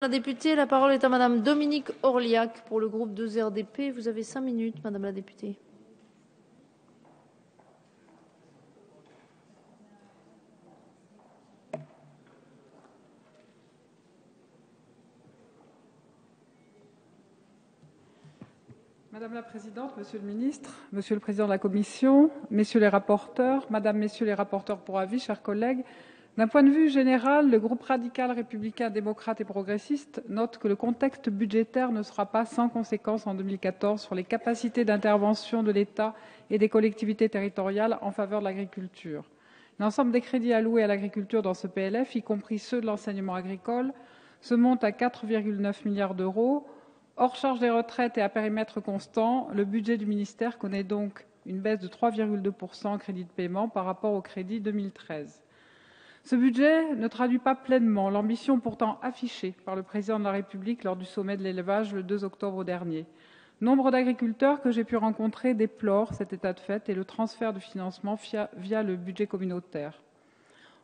La députée, la parole est à Madame Dominique Orliac pour le groupe 2RDP. Vous avez 5 minutes, Madame la députée. Madame la Présidente, Monsieur le Ministre, Monsieur le Président de la Commission, Messieurs les rapporteurs, Madame, Messieurs les rapporteurs pour avis, chers collègues, d'un point de vue général, le groupe radical républicain, démocrate et progressiste note que le contexte budgétaire ne sera pas sans conséquences en 2014 sur les capacités d'intervention de l'État et des collectivités territoriales en faveur de l'agriculture. L'ensemble des crédits alloués à l'agriculture dans ce PLF, y compris ceux de l'enseignement agricole, se monte à 4,9 milliards d'euros. Hors charge des retraites et à périmètre constant, le budget du ministère connaît donc une baisse de 3,2% en crédit de paiement par rapport au crédit 2013. Ce budget ne traduit pas pleinement l'ambition pourtant affichée par le Président de la République lors du sommet de l'élevage le 2 octobre dernier. Nombre d'agriculteurs que j'ai pu rencontrer déplorent cet état de fait et le transfert de financement via le budget communautaire.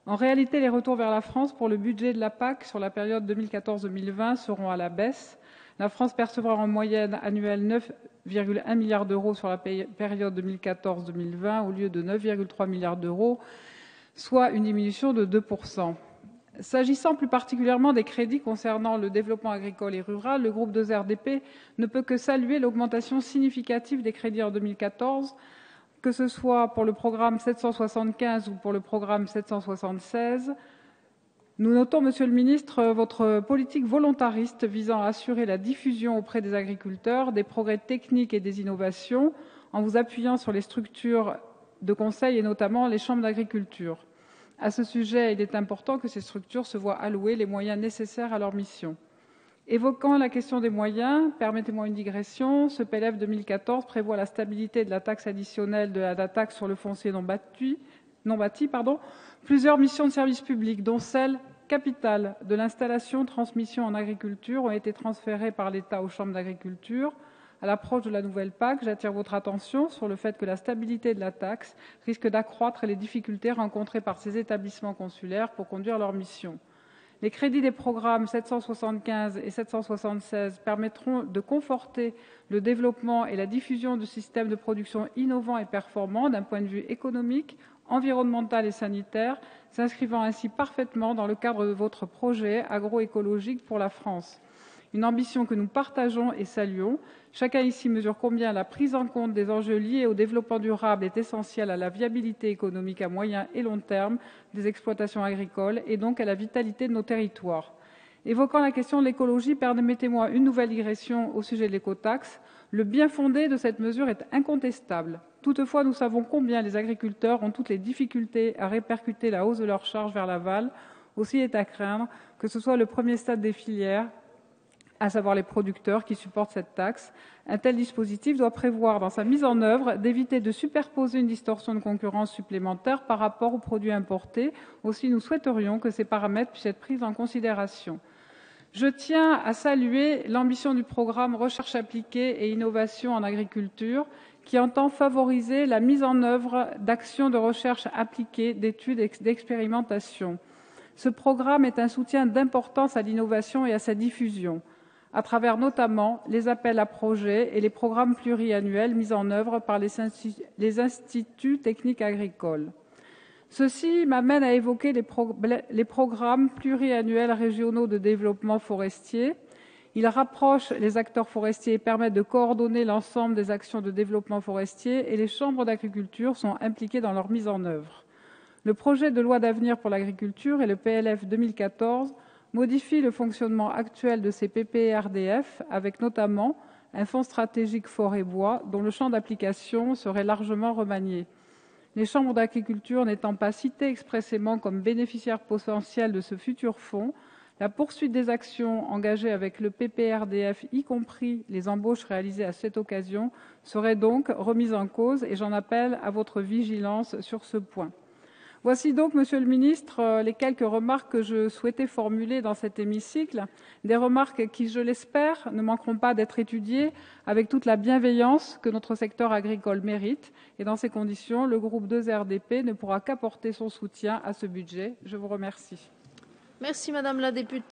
En réalité, les retours vers la France pour le budget de la PAC sur la période 2014-2020 seront à la baisse. La France percevra en moyenne annuelle 9,1 milliards d'euros sur la période 2014-2020 au lieu de 9,3 milliards d'euros, soit une diminution de 2%. S'agissant plus particulièrement des crédits concernant le développement agricole et rural, le groupe 2RDP ne peut que saluer l'augmentation significative des crédits en 2014, que ce soit pour le programme 775 ou pour le programme 776. Nous notons, Monsieur le Ministre, votre politique volontariste visant à assurer la diffusion auprès des agriculteurs des progrès techniques et des innovations en vous appuyant sur les structures de conseil et notamment les chambres d'agriculture. À ce sujet, il est important que ces structures se voient allouer les moyens nécessaires à leur mission. Évoquant la question des moyens, permettez-moi une digression. Ce PLF 2014 prévoit la stabilité de la taxe additionnelle de la taxe sur le foncier non bâti, plusieurs missions de service public, dont celle capitale de l'installation-transmission en agriculture, ont été transférées par l'État aux chambres d'agriculture. À l'approche de la nouvelle PAC, j'attire votre attention sur le fait que la stabilité de la taxe risque d'accroître les difficultés rencontrées par ces établissements consulaires pour conduire leur mission. Les crédits des programmes 775 et 776 permettront de conforter le développement et la diffusion de systèmes de production innovants et performants d'un point de vue économique, environnemental et sanitaire, s'inscrivant ainsi parfaitement dans le cadre de votre projet agroécologique pour la France. Une ambition que nous partageons et saluons. Chacun ici mesure combien la prise en compte des enjeux liés au développement durable est essentielle à la viabilité économique à moyen et long terme des exploitations agricoles et donc à la vitalité de nos territoires. Évoquant la question de l'écologie, permettez-moi une nouvelle digression au sujet de l'écotaxe. Le bien fondé de cette mesure est incontestable. Toutefois, nous savons combien les agriculteurs ont toutes les difficultés à répercuter la hausse de leurs charges vers l'aval. Aussi est à craindre que ce soit le premier stade des filières, à savoir les producteurs, qui supportent cette taxe. Un tel dispositif doit prévoir, dans sa mise en œuvre, d'éviter de superposer une distorsion de concurrence supplémentaire par rapport aux produits importés. Aussi, nous souhaiterions que ces paramètres puissent être pris en considération. Je tiens à saluer l'ambition du programme Recherche appliquée et innovation en agriculture, qui entend favoriser la mise en œuvre d'actions de recherche appliquée, d'études et d'expérimentation. Ce programme est un soutien d'importance à l'innovation et à sa diffusion, à travers notamment les appels à projets et les programmes pluriannuels mis en œuvre par les instituts techniques agricoles. Ceci m'amène à évoquer les programmes pluriannuels régionaux de développement forestier. Ils rapprochent les acteurs forestiers et permettent de coordonner l'ensemble des actions de développement forestier, et les chambres d'agriculture sont impliquées dans leur mise en œuvre. Le projet de loi d'avenir pour l'agriculture et le PLF 2014 modifie le fonctionnement actuel de ces PPRDF, avec notamment un fonds stratégique forêt-bois dont le champ d'application serait largement remanié. Les chambres d'agriculture n'étant pas citées expressément comme bénéficiaires potentiels de ce futur fonds, la poursuite des actions engagées avec le PPRDF, y compris les embauches réalisées à cette occasion, serait donc remise en cause, et j'en appelle à votre vigilance sur ce point. Voici donc, Monsieur le Ministre, les quelques remarques que je souhaitais formuler dans cet hémicycle, des remarques qui, je l'espère, ne manqueront pas d'être étudiées avec toute la bienveillance que notre secteur agricole mérite. Et dans ces conditions, le groupe 2RDP ne pourra qu'apporter son soutien à ce budget. Je vous remercie. Merci Madame la députée.